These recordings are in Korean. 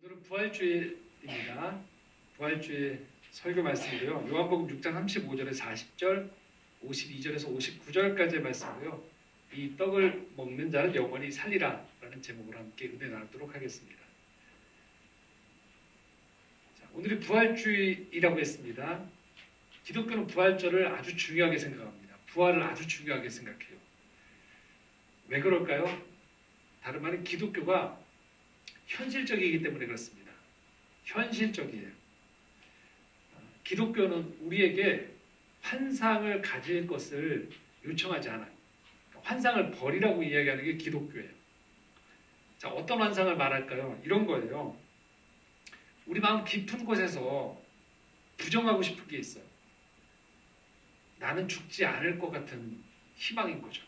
오늘은 부활주일입니다. 부활주일 설교 말씀이고요. 요한복음 6장 35절에서 40절, 52절에서 59절까지의 말씀이고요. 이 떡을 먹는 자는 영원히 살리라 라는 제목으로 함께 은혜 나누도록 하겠습니다. 자, 오늘이 부활주일이라고 했습니다. 기독교는 부활절을 아주 중요하게 생각합니다. 부활을 아주 중요하게 생각해요. 왜 그럴까요? 다른 말은 기독교가 현실적이기 때문에 그렇습니다. 현실적이에요. 기독교는 우리에게 환상을 가질 것을 요청하지 않아요. 환상을 버리라고 이야기하는 게 기독교예요. 자, 어떤 환상을 말할까요? 이런 거예요. 우리 마음 깊은 곳에서 부정하고 싶은 게 있어요. 나는 죽지 않을 것 같은 희망인 거죠.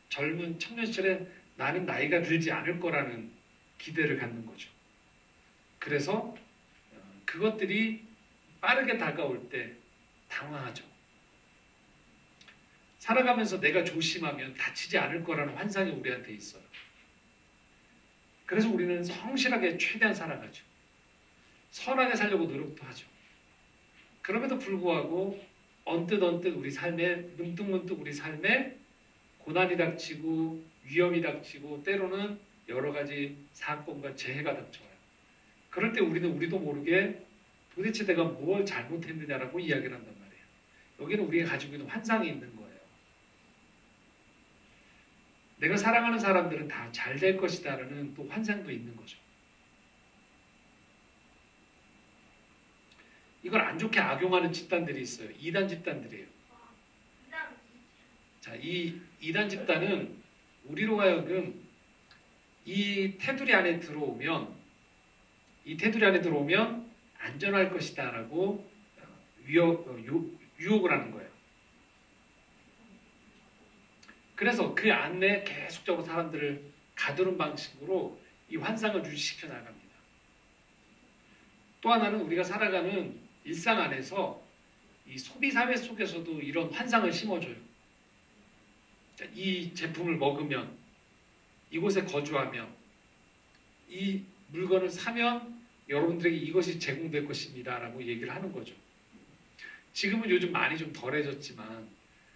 젊은 청년 시절에 나는 나이가 들지 않을 거라는 기대를 갖는 거죠. 그래서 그것들이 빠르게 다가올 때 당황하죠. 살아가면서 내가 조심하면 다치지 않을 거라는 환상이 우리한테 있어요. 그래서 우리는 성실하게 최대한 살아가죠. 선하게 살려고 노력도 하죠. 그럼에도 불구하고 언뜻 우리 삶에 문득 우리 삶에 고난이 닥치고 위험이 닥치고 때로는 여러 가지 사건과 재해가 닥쳐요. 그럴 때 우리는 우리도 모르게 도대체 내가 뭘 잘못했느냐라고 이야기를 한단 말이에요. 여기는 우리가 가지고 있는 환상이 있는 거예요. 내가 사랑하는 사람들은 다 잘 될 것이다라는 또 환상도 있는 거죠. 이걸 안 좋게 악용하는 집단들이 있어요. 이단 집단들이에요. 자, 이 이단 집단은 우리로 하여금 이 테두리 안에 들어오면 안전할 것이다라고 유혹을 하는 거예요. 그래서 그 안에 계속적으로 사람들을 가두는 방식으로 이 환상을 유지시켜 나갑니다. 또 하나는 우리가 살아가는 일상 안에서 이 소비 사회 속에서도 이런 환상을 심어줘요. 이 제품을 먹으면, 이곳에 거주하며, 이 물건을 사면 여러분들에게 이것이 제공될 것입니다 라고 얘기를 하는 거죠. 지금은 요즘 많이 좀 덜해졌지만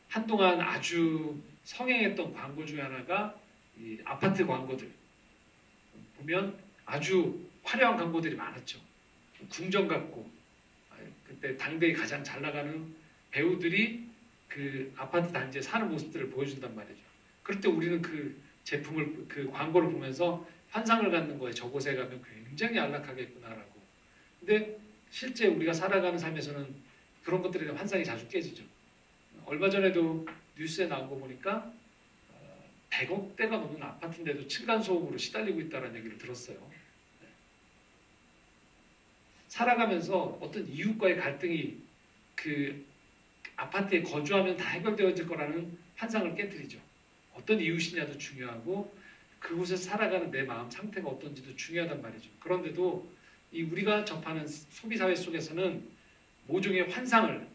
한동안 아주 성행했던 광고 중에 하나가 이 아파트 광고들 보면 아주 화려한 광고들이 많았죠. 궁전 같고 그때 당대에 가장 잘 나가는 배우들이 그 아파트 단지에 사는 모습들을 보여준단 말이죠. 그럴 때 우리는 그 제품을, 그 광고를 보면서 환상을 갖는 거예요. 저곳에 가면 굉장히 안락하겠구나라고. 근데 실제 우리가 살아가는 삶에서는 그런 것들에 대한 환상이 자주 깨지죠. 얼마 전에도 뉴스에 나온 거 보니까 100억대가 넘는 아파트인데도 층간소음으로 시달리고 있다는 얘기를 들었어요. 살아가면서 어떤 이웃과의 갈등이 그 아파트에 거주하면 다 해결되어질 거라는 환상을 깨뜨리죠. 어떤 이웃이냐도 중요하고 그곳에서 살아가는 내 마음 상태가 어떤지도 중요하단 말이죠. 그런데도 이 우리가 접하는 소비사회 속에서는 모종의 환상을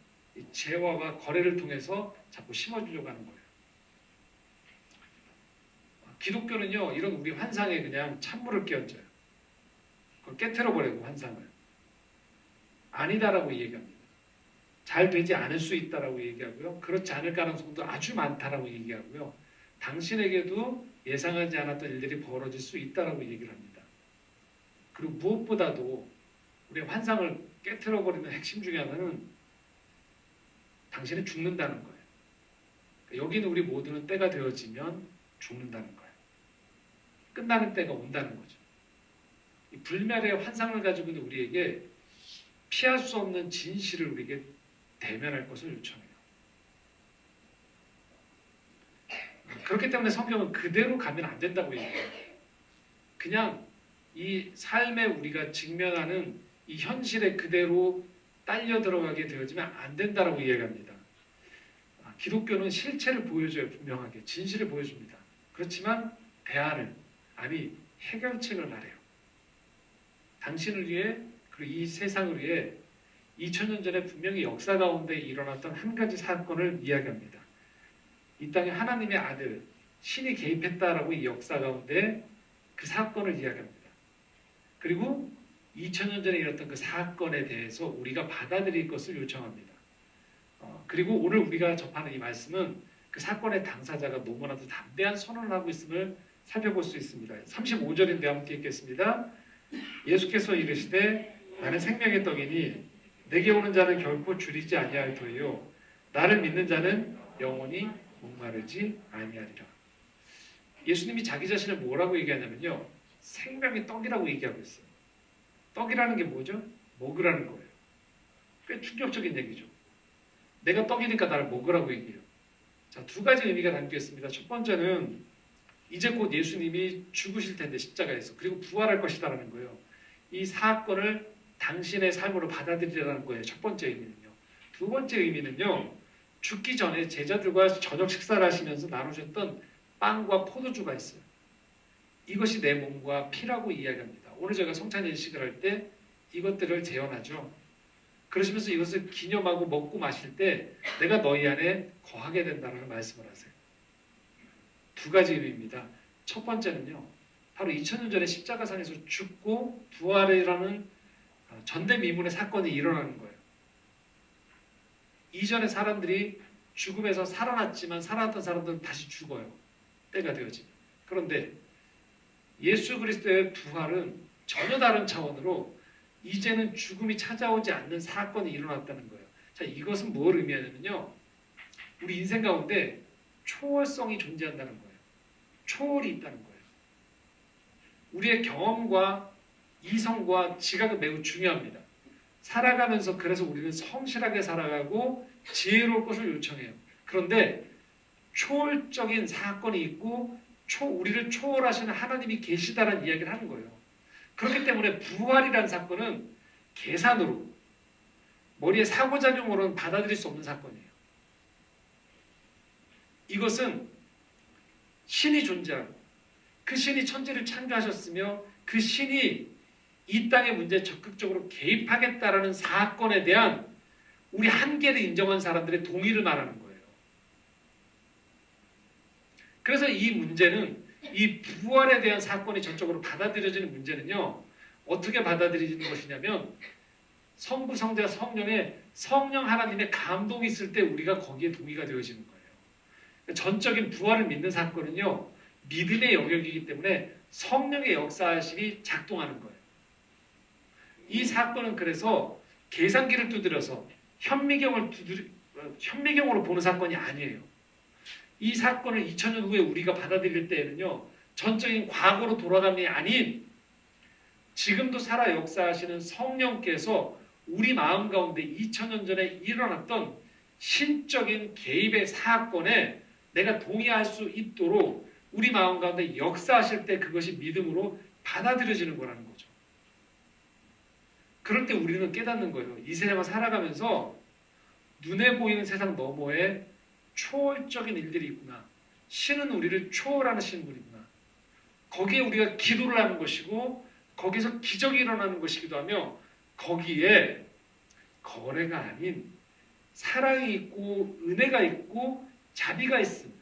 재화와 거래를 통해서 자꾸 심어주려고 하는 거예요. 기독교는요, 이런 우리 환상에 그냥 찬물을 끼얹어요. 그걸 깨트려버리고 환상을. 아니다라고 얘기합니다. 잘 되지 않을 수 있다라고 얘기하고요. 그렇지 않을 가능성도 아주 많다라고 얘기하고요. 당신에게도 예상하지 않았던 일들이 벌어질 수 있다라고 얘기를 합니다. 그리고 무엇보다도 우리의 환상을 깨트려버리는 핵심 중에 하나는 당신은 죽는다는 거예요. 여기는 우리 모두는 때가 되어지면 죽는다는 거예요. 끝나는 때가 온다는 거죠. 이 불멸의 환상을 가지고 있는 우리에게 피할 수 없는 진실을 우리에게 대면할 것을 요청해요. 그렇기 때문에 성경은 그대로 가면 안 된다고 얘기해요. 그냥 이 삶에 우리가 직면하는 이 현실에 그대로 딸려 들어가게 되어지면 안 된다라고 이야기합니다. 기독교는 실체를 보여줘요. 분명하게. 진실을 보여줍니다. 그렇지만 대안을, 아니 해결책을 말해요. 당신을 위해 그리고 이 세상을 위해 2000년 전에 분명히 역사 가운데 일어났던 한 가지 사건을 이야기합니다. 이 땅에 하나님의 아들, 신이 개입했다라고 이 역사 가운데 그 사건을 이야기합니다. 그리고 2000년 전에 일어났던 그 사건에 대해서 우리가 받아들일 것을 요청합니다. 그리고 오늘 우리가 접하는 이 말씀은 그 사건의 당사자가 너무나도 담대한 선언을 하고 있음을 살펴볼 수 있습니다. 35절인데 함께 읽겠습니다. 예수께서 이르시되 나는 생명의 떡이니 내게 오는 자는 결코 줄이지 아니할 터이요 나를 믿는 자는 영원히 목마르지 아니하리라. 예수님이 자기 자신을 뭐라고 얘기하냐면요. 생명의 떡이라고 얘기하고 있어요. 떡이라는 게 뭐죠? 먹으라는 거예요. 꽤 충격적인 얘기죠. 내가 떡이니까 나를 먹으라고 얘기해요. 자, 두 가지 의미가 담겨 있습니다. 첫 번째는 이제 곧 예수님이 죽으실 텐데 십자가에서 그리고 부활할 것이다라는 거예요. 이 사건을 당신의 삶으로 받아들이라는 거예요. 첫 번째 의미는요. 두 번째 의미는요. 죽기 전에 제자들과 저녁 식사를 하시면서 나누셨던 빵과 포도주가 있어요. 이것이 내 몸과 피라고 이야기합니다. 오늘 제가 성찬예식을 할 때 이것들을 재현하죠. 그러시면서 이것을 기념하고 먹고 마실 때 내가 너희 안에 거하게 된다는 말씀을 하세요. 두 가지 의미입니다. 첫 번째는요. 바로 2000년 전에 십자가상에서 죽고 부활이라는 전대미문의 사건이 일어나는 거예요. 이전에 사람들이 죽음에서 살아났지만 살아났던 사람들은 다시 죽어요. 때가 되어지면. 그런데 예수 그리스도의 부활은 전혀 다른 차원으로 이제는 죽음이 찾아오지 않는 사건이 일어났다는 거예요. 자, 이것은 뭘 의미하냐면요. 우리 인생 가운데 초월성이 존재한다는 거예요. 초월이 있다는 거예요. 우리의 경험과 이성과 지각은 매우 중요합니다. 살아가면서 그래서 우리는 성실하게 살아가고 지혜로울 것을 요청해요. 그런데 초월적인 사건이 있고 우리를 초월하시는 하나님이 계시다라는 이야기를 하는 거예요. 그렇기 때문에 부활이라는 사건은 계산으로 머리의 상호작용으로는 받아들일 수 없는 사건이에요. 이것은 신이 존재하고 그 신이 천지를 창조하셨으며 그 신이 이 땅의 문제에 적극적으로 개입하겠다라는 사건에 대한 우리 한계를 인정한 사람들의 동의를 말하는 거예요. 그래서 이 문제는 이 부활에 대한 사건이 전적으로 받아들여지는 문제는요. 어떻게 받아들여지는 것이냐면 성부, 성자, 성령의 성령 하나님의 감동이 있을 때 우리가 거기에 동의가 되어지는 거예요. 전적인 부활을 믿는 사건은요. 믿음의 영역이기 때문에 성령의 역사심이 작동하는 거예요. 이 사건은 그래서 계산기를 두드려서 현미경으로 보는 사건이 아니에요. 이 사건을 2000년 후에 우리가 받아들일 때에는요. 전적인 과거로 돌아감이 아닌 지금도 살아 역사하시는 성령께서 우리 마음 가운데 2000년 전에 일어났던 신적인 개입의 사건에 내가 동의할 수 있도록 우리 마음 가운데 역사하실 때 그것이 믿음으로 받아들여지는 거라는 거죠. 그럴 때 우리는 깨닫는 거예요. 이 세상을 살아가면서 눈에 보이는 세상 너머에 초월적인 일들이 있구나. 신은 우리를 초월하시는 분이구나. 거기에 우리가 기도를 하는 것이고 거기서 기적이 일어나는 것이기도 하며 거기에 거래가 아닌 사랑이 있고 은혜가 있고 자비가 있습니다.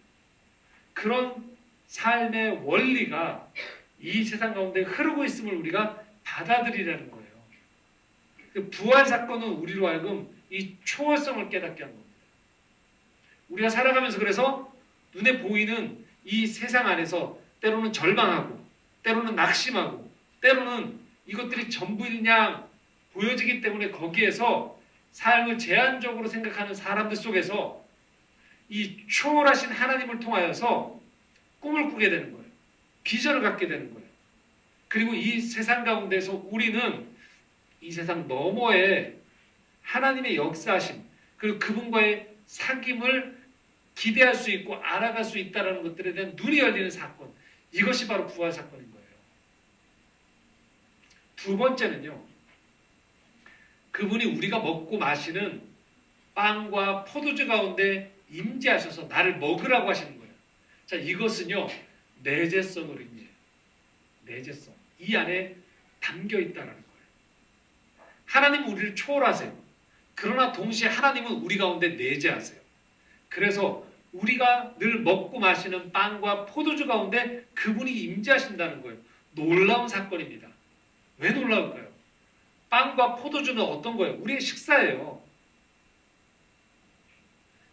그런 삶의 원리가 이 세상 가운데 흐르고 있음을 우리가 받아들이라는 거예요. 그 부활 사건은 우리로 하여금 이 초월성을 깨닫게 한 겁니다. 우리가 살아가면서 그래서 눈에 보이는 이 세상 안에서 때로는 절망하고 때로는 낙심하고 때로는 이것들이 전부이냐 보여지기 때문에 거기에서 삶을 제한적으로 생각하는 사람들 속에서 이 초월하신 하나님을 통하여서 꿈을 꾸게 되는 거예요. 비전을 갖게 되는 거예요. 그리고 이 세상 가운데서 우리는 이 세상 너머에 하나님의 역사하심 그리고 그분과의 사귐을 기대할 수 있고 알아갈 수 있다는 것들에 대한 눈이 열리는 사건. 이것이 바로 부활 사건인 거예요. 두 번째는요. 그분이 우리가 먹고 마시는 빵과 포도주 가운데 임재하셔서 나를 먹으라고 하시는 거예요. 자, 이것은요. 내재성을 의미해요. 내재성. 이 안에 담겨 있다는 거예요. 하나님은 우리를 초월하세요. 그러나 동시에 하나님은 우리 가운데 내재하세요. 그래서 우리가 늘 먹고 마시는 빵과 포도주 가운데 그분이 임재하신다는 거예요. 놀라운 사건입니다. 왜 놀라울까요? 빵과 포도주는 어떤 거예요? 우리의 식사예요.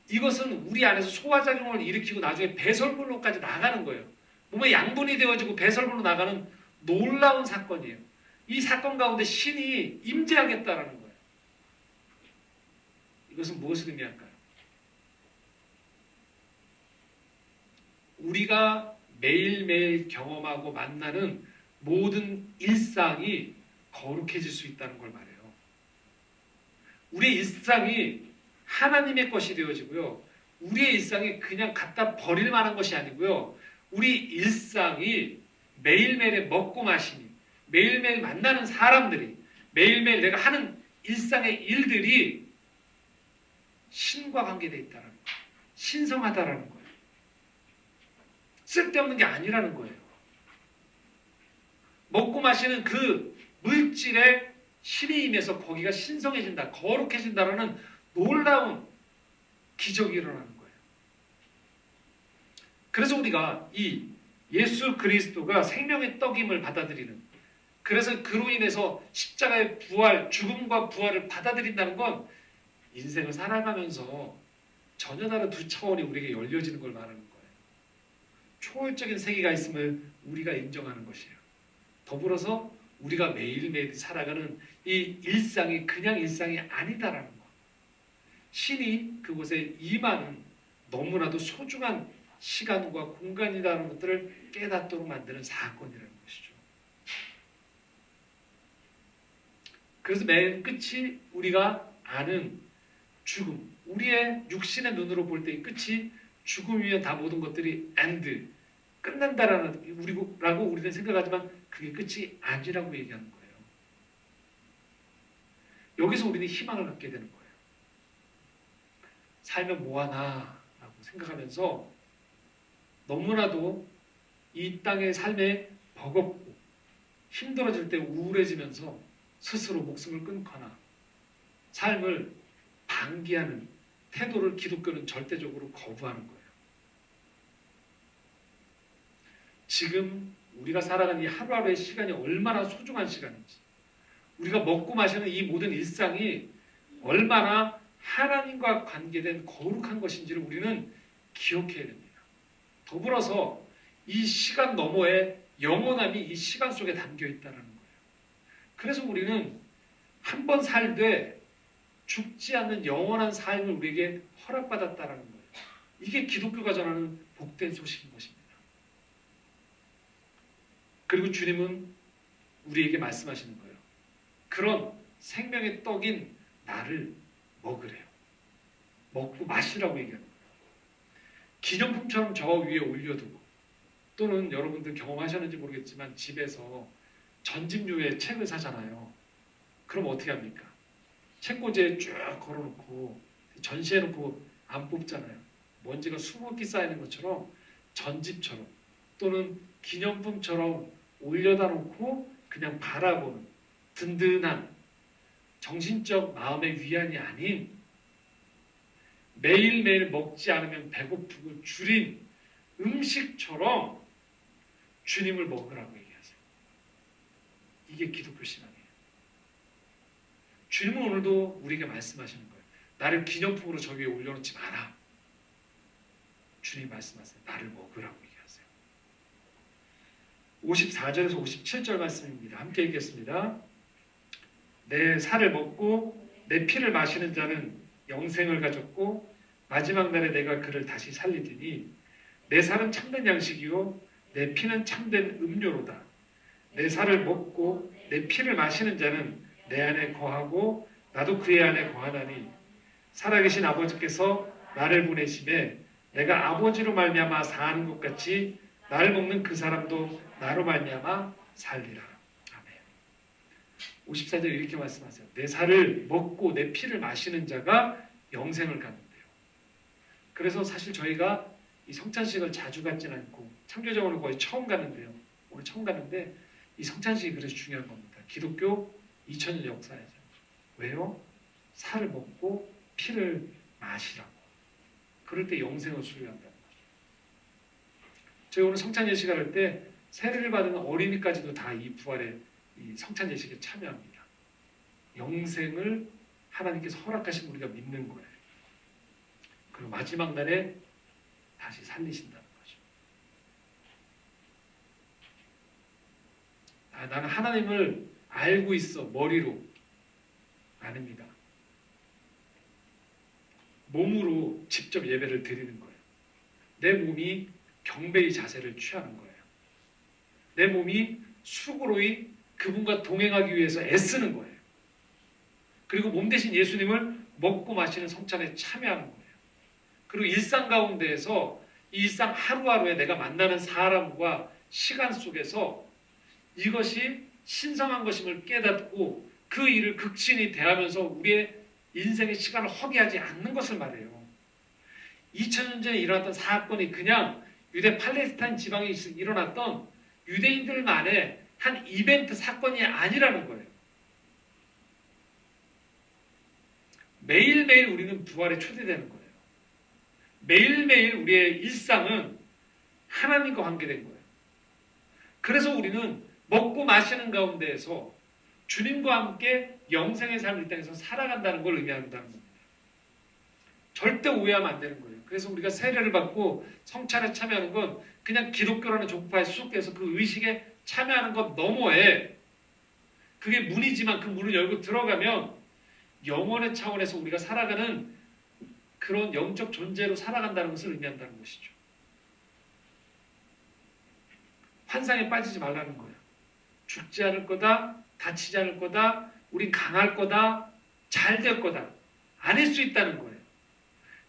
이것은 우리 안에서 소화작용을 일으키고 나중에 배설물로까지 나가는 거예요. 몸에 양분이 되어지고 배설물로 나가는 놀라운 사건이에요. 이 사건 가운데 신이 임재하겠다라는 거예요. 이것은 무엇을 의미할까요? 우리가 매일매일 경험하고 만나는 모든 일상이 거룩해질 수 있다는 걸 말해요. 우리의 일상이 하나님의 것이 되어지고요. 우리의 일상이 그냥 갖다 버릴 만한 것이 아니고요. 우리 일상이 매일매일의 먹고 마시니, 매일매일 만나는 사람들이, 매일매일 내가 하는 일상의 일들이 신과 관계되어 있다는 거예요. 신성하다라는 거예요. 쓸데없는 게 아니라는 거예요. 먹고 마시는 그 물질에 신이 임해서 거기가 신성해진다, 거룩해진다라는 놀라운 기적이 일어나는 거예요. 그래서 우리가 이 예수 그리스도가 생명의 떡임을 받아들이는, 그래서 그로 인해서 십자가의 부활, 죽음과 부활을 받아들인다는 건 인생을 살아가면서 전혀 다른 두 차원이 우리에게 열려지는 걸 말하는 거예요. 초월적인 세계가 있음을 우리가 인정하는 것이에요. 더불어서 우리가 매일매일 살아가는 이 일상이 그냥 일상이 아니다라는 것. 신이 그곳에 임하는 너무나도 소중한 시간과 공간이라는 것들을 깨닫도록 만드는 사건이라는 것이죠. 그래서 맨 끝이 우리가 아는 죽음, 우리의 육신의 눈으로 볼 때 이 끝이 죽음이면 다 모든 것들이 end, 끝난다라는 라고 우리는 생각하지만 그게 끝이 아니라고 얘기하는 거예요. 여기서 우리는 희망을 갖게 되는 거예요. 살면 뭐하나 라고 생각하면서 너무나도 이 땅의 삶에 버겁고 힘들어질 때 우울해지면서 스스로 목숨을 끊거나 삶을 방기하는 태도를 기독교는 절대적으로 거부하는 거예요. 지금 우리가 살아가는 이 하루하루의 시간이 얼마나 소중한 시간인지, 우리가 먹고 마시는 이 모든 일상이 얼마나 하나님과 관계된 거룩한 것인지를 우리는 기억해야 됩니다. 더불어서 이 시간 너머에 영원함이 이 시간 속에 담겨 있다는 거예요. 그래서 우리는 한 번 살되 죽지 않는 영원한 삶을 우리에게 허락받았다는 거예요. 이게 기독교가 전하는 복된 소식인 것입니다. 그리고 주님은 우리에게 말씀하시는 거예요. 그런 생명의 떡인 나를 먹으래요. 먹고 마시라고 얘기하는 거예요. 기념품처럼 저 위에 올려두고, 또는 여러분들 경험하셨는지 모르겠지만 집에서 전집류의 책을 사잖아요. 그럼 어떻게 합니까? 책꽂이에 쭉 걸어놓고 전시해놓고 안 뽑잖아요. 먼지가 수북히 쌓이는 것처럼 전집처럼 또는 기념품처럼 올려다 놓고 그냥 바라보는 든든한 정신적 마음의 위안이 아닌 매일매일 먹지 않으면 배고프고 줄인 음식처럼 주님을 먹으라고 얘기하세요. 이게 기독교 신앙이에요. 주님은 오늘도 우리에게 말씀하시는 거예요. 나를 기념품으로 저 위에 올려놓지 마라. 주님이 말씀하세요. 나를 먹으라고 얘기하세요. 54절에서 57절 말씀입니다. 함께 읽겠습니다. 내 살을 먹고 내 피를 마시는 자는 영생을 가졌고 마지막 날에 내가 그를 다시 살리리니 내 살은 참된 양식이요 내 피는 참된 음료로다. 내 살을 먹고 내 피를 마시는 자는 내 안에 거하고 나도 그의 안에 거하나니 살아계신 아버지께서 나를 보내심에 내가 아버지로 말미암아 사는 것 같이 나를 먹는 그 사람도 나로 말미암아 살리라. 아멘. 54절 이렇게 말씀하세요. 내 살을 먹고 내 피를 마시는 자가 영생을 갖는데요. 그래서 사실 저희가 이 성찬식을 자주 갖진 않고 창조정원을 거의 처음 갔는데요. 오늘 처음 갔는데 이 성찬식이 그래서 중요한 겁니다. 기독교 2000년 역사에서. 왜요? 살을 먹고 피를 마시라고. 그럴 때 영생을 소유한다는 거죠. 저희 오늘 성찬 예식을 할 때 세례를 받은 어린이까지도 다 이 부활의 이 성찬 예식에 참여합니다. 영생을 하나님께서 허락하신 우리가 믿는 거예요. 그리고 마지막 날에 다시 살리신다는 거죠. 나는 하나님을 알고 있어, 머리로. 아닙니다. 몸으로 직접 예배를 드리는 거예요. 내 몸이 경배의 자세를 취하는 거예요. 내 몸이 수고로이 그분과 동행하기 위해서 애쓰는 거예요. 그리고 몸 대신 예수님을 먹고 마시는 성찬에 참여하는 거예요. 그리고 일상 가운데에서 이 일상 하루하루에 내가 만나는 사람과 시간 속에서 이것이 신성한 것임을 깨닫고 그 일을 극진히 대하면서 우리의 인생의 시간을 허비하지 않는 것을 말해요. 2000년 전에 일어났던 사건이 그냥 유대 팔레스타인 지방에 일어났던 유대인들만의 한 이벤트 사건이 아니라는 거예요. 매일매일 우리는 부활에 초대되는 거예요. 매일매일 우리의 일상은 하나님과 관계된 거예요. 그래서 우리는 먹고 마시는 가운데에서 주님과 함께 영생의 삶을 이 땅에서 살아간다는 걸 의미한다는 겁니다. 절대 오해하면 안 되는 거예요. 그래서 우리가 세례를 받고 성찬에 참여하는 건 그냥 기독교라는 종파에 쑥해서 그 의식에 참여하는 것 너머에 그게 문이지만 그 문을 열고 들어가면 영원의 차원에서 우리가 살아가는 그런 영적 존재로 살아간다는 것을 의미한다는 것이죠. 환상에 빠지지 말라는 거예요. 죽지 않을 거다, 다치지 않을 거다, 우린 강할 거다, 잘 될 거다. 아닐 수 있다는 거예요.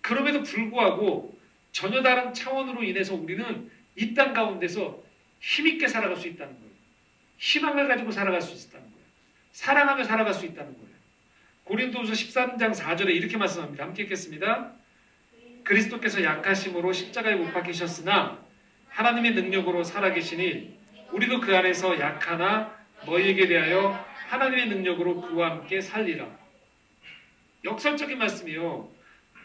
그럼에도 불구하고 전혀 다른 차원으로 인해서 우리는 이 땅 가운데서 힘있게 살아갈 수 있다는 거예요. 희망을 가지고 살아갈 수 있다는 거예요. 사랑하며 살아갈 수 있다는 거예요. 고린도후서 13장 4절에 이렇게 말씀합니다. 함께 읽겠습니다. 그리스도께서 약하심으로 십자가에 못 박히셨으나 하나님의 능력으로 살아계시니 우리도 그 안에서 약하나 너희에게 대하여 하나님의 능력으로 그와 함께 살리라. 역설적인 말씀이요.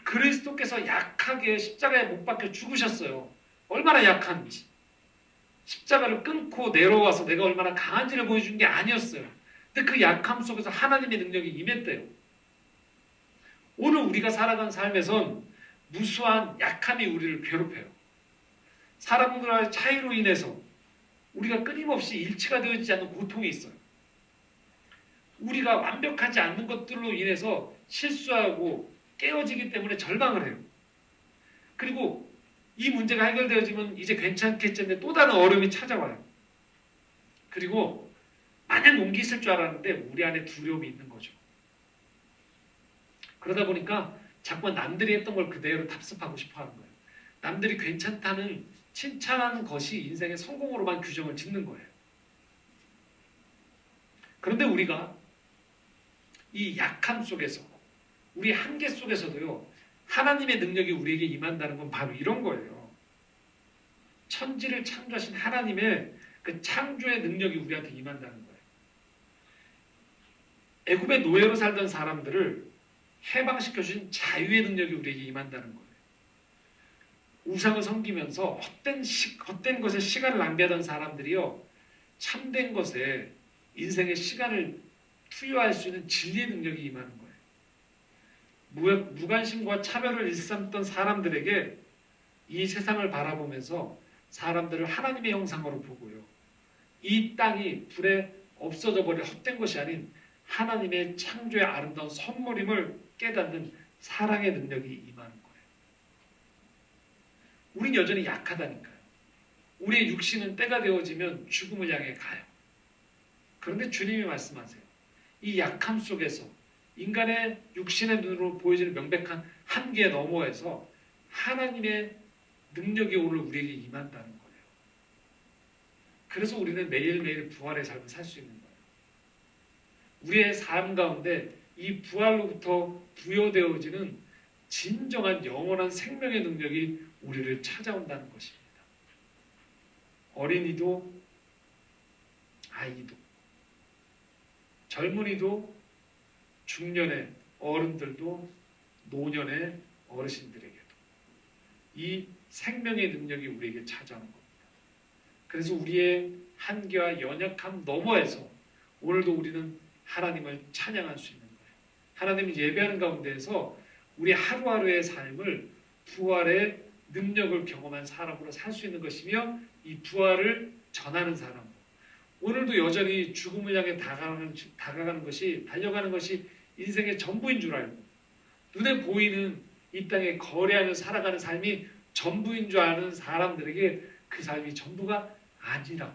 그리스도께서 약하게 십자가에 못 박혀 죽으셨어요. 얼마나 약한지. 십자가를 끊고 내려와서 내가 얼마나 강한지를 보여준 게 아니었어요. 근데 그 약함 속에서 하나님의 능력이 임했대요. 오늘 우리가 살아가는 삶에선 무수한 약함이 우리를 괴롭혀요. 사람들과의 차이로 인해서 우리가 끊임없이 일치가 되어지지 않는 고통이 있어요. 우리가 완벽하지 않는 것들로 인해서 실수하고 깨어지기 때문에 절망을 해요. 그리고 이 문제가 해결되어지면 이제 괜찮겠지인데 또 다른 어려움이 찾아와요. 그리고 마냥 용기 있을 줄 알았는데 우리 안에 두려움이 있는 거죠. 그러다 보니까 자꾸 남들이 했던 걸 그대로 답습하고 싶어 하는 거예요. 남들이 괜찮다는 칭찬하는 것이 인생의 성공으로만 규정을 짓는 거예요. 그런데 우리가 이 약함 속에서 우리 한계 속에서도요. 하나님의 능력이 우리에게 임한다는 건 바로 이런 거예요. 천지를 창조하신 하나님의 그 창조의 능력이 우리한테 임한다는 거예요. 애굽의 노예로 살던 사람들을 해방시켜주신 자유의 능력이 우리에게 임한다는 거예요. 우상을 섬기면서 헛된 것에 시간을 낭비하던 사람들이요. 참된 것에 인생의 시간을 투여할 수 있는 진리의 능력이 임하는 거예요. 무관심과 차별을 일삼던 사람들에게 이 세상을 바라보면서 사람들을 하나님의 형상으로 보고요. 이 땅이 불에 없어져 버릴 헛된 것이 아닌 하나님의 창조의 아름다운 선물임을 깨닫는 사랑의 능력이 임하는 거예요. 우린 여전히 약하다니까요. 우리의 육신은 때가 되어지면 죽음을 향해 가요. 그런데 주님이 말씀하세요. 이 약함 속에서 인간의 육신의 눈으로 보여지는 명백한 한계 너머에서 하나님의 능력이 오늘 우리에게 임한다는 거예요. 그래서 우리는 매일매일 부활의 삶을 살 수 있는 거예요. 우리의 삶 가운데 이 부활로부터 부여되어지는 진정한 영원한 생명의 능력이 우리를 찾아온다는 것입니다. 어린이도 아이도 젊은이도 중년의 어른들도 노년의 어르신들에게도 이 생명의 능력이 우리에게 찾아오는 겁니다. 그래서 우리의 한계와 연약함 너머에서 오늘도 우리는 하나님을 찬양할 수 있는 거예요. 하나님을 예배하는 가운데에서 우리 하루하루의 삶을 부활의 능력을 경험한 사람으로 살 수 있는 것이며 이 부활을 전하는 사람. 오늘도 여전히 죽음을 향해 다가가는 것이, 달려가는 것이 인생의 전부인 줄 알고 눈에 보이는 이 땅에 거래하며 살아가는 삶이 전부인 줄 아는 사람들에게 그 삶이 전부가 아니라고.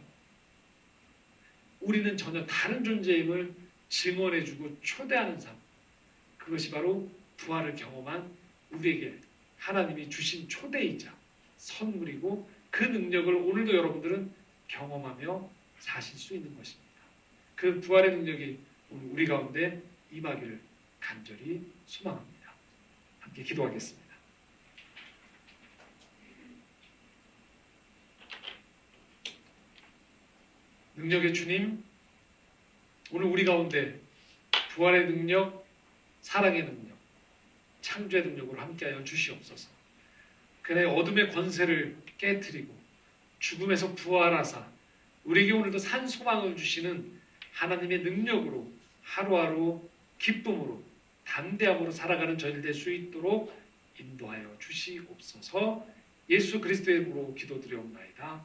우리는 전혀 다른 존재임을 증언해주고 초대하는 삶. 그것이 바로 부활을 경험한 우리에게 하나님이 주신 초대이자 선물이고 그 능력을 오늘도 여러분들은 경험하며 사실 수 있는 것입니다. 그 부활의 능력이 오늘 우리 가운데 임하기를 간절히 소망합니다. 함께 기도하겠습니다. 능력의 주님, 오늘 우리 가운데 부활의 능력, 사랑의 능력, 창조의 능력으로 함께하여 주시옵소서. 그의 어둠의 권세를 깨뜨리고 죽음에서 부활하사 우리에게 오늘도 산 소망을 주시는 하나님의 능력으로 하루하루 기쁨으로 담대함으로 살아가는 저희들 될 수 있도록 인도하여 주시옵소서. 예수 그리스도의 이름으로 기도드리옵나이다.